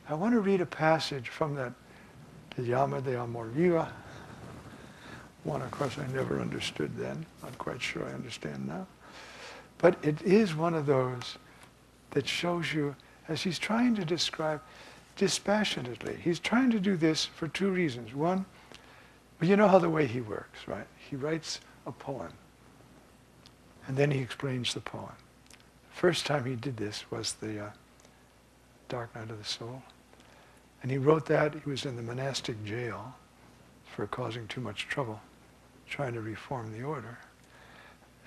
I want to read a passage from that the Llama de Amor Viva. One, of course, I never understood then. Not quite sure I understand now. But it is one of those that shows you, as he's trying to describe dispassionately, he's trying to do this for two reasons. One, well, you know how the way he works, right? He writes a poem, and then he explains the poem. The first time he did this was the Dark Night of the Soul. And he wrote that, he was in the monastic jail for causing too much trouble, trying to reform the order.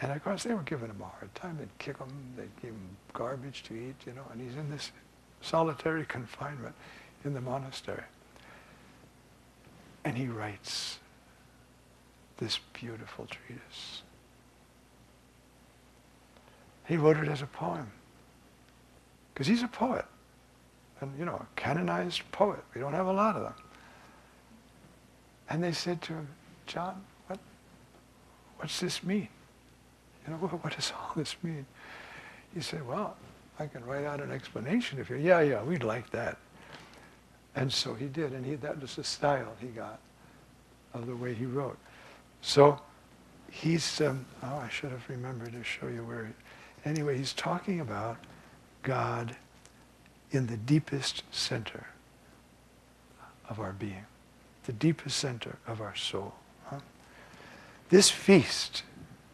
And of course they were giving him a hard time. They'd kick him, they'd give him garbage to eat, you know, and he's in this solitary confinement in the monastery. And he writes this beautiful treatise. He wrote it as a poem, because he's a poet. And, you know, a canonized poet. We don't have a lot of them. And they said to him, John, what's this mean? You know, what does all this mean? He said, well, I can write out an explanation if you, yeah, we'd like that. And so he did, and that was the style he got of the way he wrote. So he's, I should have remembered to show you where, anyway, he's talking about God in the deepest center of our being, the deepest center of our soul. This feast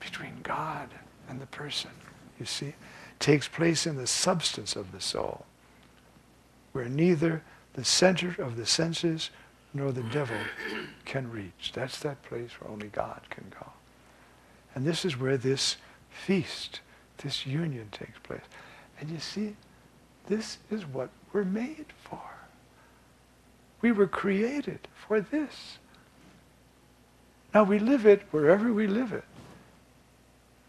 between God and the person, you see, takes place in the substance of the soul, where neither the center of the senses nor the devil can reach. That's that place where only God can go. And this is where this feast, this union takes place. And you see, this is what we're made for. We were created for this. Now we live it wherever we live it.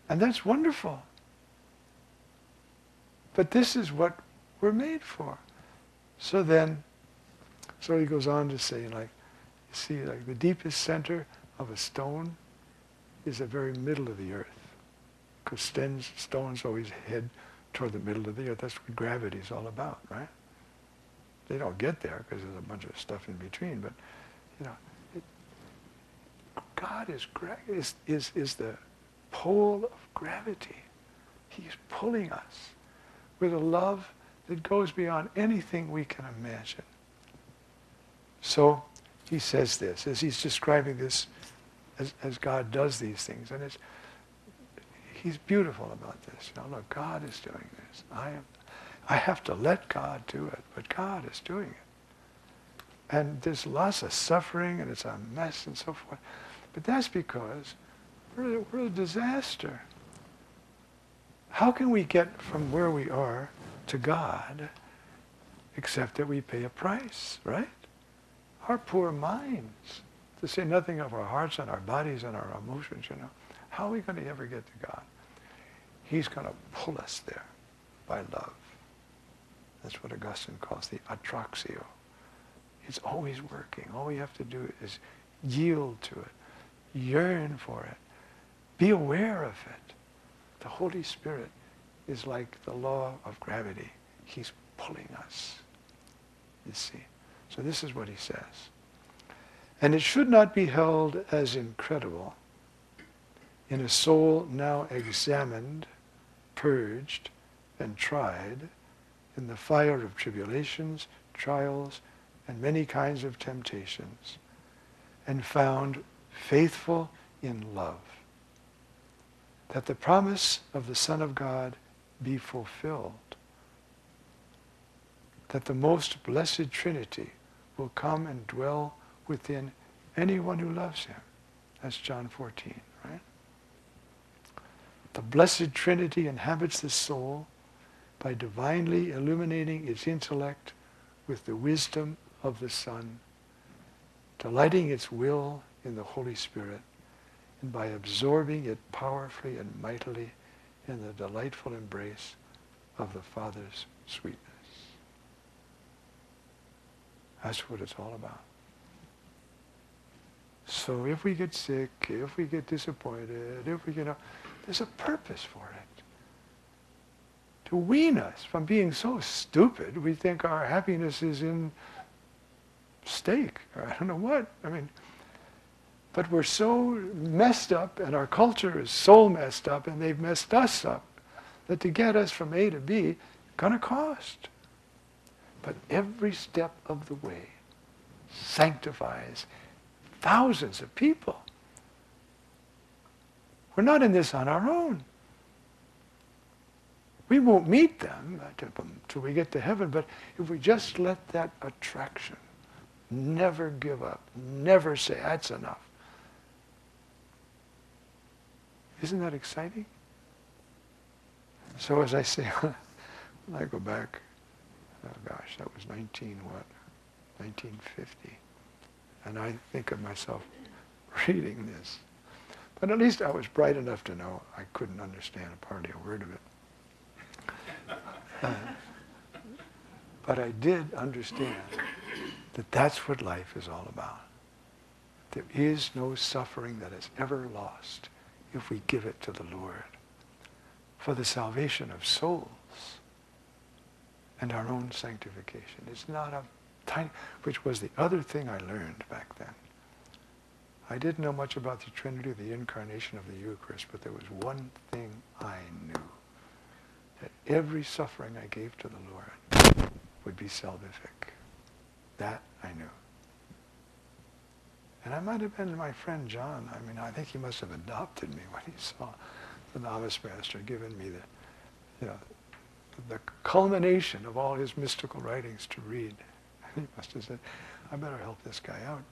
And that's wonderful. But this is what we're made for. So he goes on to say, like, you see, like the deepest center of a stone is the very middle of the earth. Because stones always head toward the middle of the earth. That's what gravity is all about, right? They don't get there because there's a bunch of stuff in between, but, you know, God is the pole of gravity. He's pulling us with a love that goes beyond anything we can imagine. So he says this, as he's describing this, as God does these things, and he's beautiful about this. You know, look, God is doing this. I have to let God do it, but God is doing it. And there's lots of suffering, and it's a mess and so forth. But that's because we're a disaster. How can we get from where we are to God except that we pay a price, right? Our poor minds, to say nothing of our hearts and our bodies and our emotions, you know. How are we going to ever get to God? He's going to pull us there by love. That's what Augustine calls the atraxio. It's always working. All we have to do is yield to it, yearn for it, be aware of it. The Holy Spirit is like the law of gravity. He's pulling us, you see. So this is what he says. And it should not be held as incredible in a soul now examined, purged, and tried in the fire of tribulations, trials, and many kinds of temptations, and found faithful in love, that the promise of the Son of God be fulfilled, that the most blessed Trinity will come and dwell within anyone who loves him. That's John 14, right? The blessed Trinity inhabits the soul by divinely illuminating its intellect with the wisdom of the Son, delighting its will in the Holy Spirit, and by absorbing it powerfully and mightily in the delightful embrace of the Father's sweetness. That's what it's all about. So if we get sick, if we get disappointed, if we, there's a purpose for it. to wean us from being so stupid we think our happiness is in steak, or I don't know what. I mean, but we're so messed up, and our culture is so messed up, and they've messed us up, that to get us from A to B, gonna cost. But every step of the way sanctifies thousands of people. We're not in this on our own. We won't meet them till we get to heaven, but if we just let that attraction, never give up, never say, that's enough. Isn't that exciting? So as I say, when I go back, oh gosh, that was 1950. And I think of myself reading this. But at least I was bright enough to know I couldn't understand hardly a word of it. But I did understand that that's what life is all about. There is no suffering that is ever lost if we give it to the Lord for the salvation of souls and our own sanctification. It's not a tiny, which was the other thing I learned back then. I didn't know much about the Trinity, the incarnation of the Eucharist, but there was one thing I knew, that every suffering I gave to the Lord would be salvific. That I knew. And I might have been my friend John. I mean, I think he must have adopted me when he saw the novice master giving me the culmination of all his mystical writings to read. He must have said, I better help this guy out.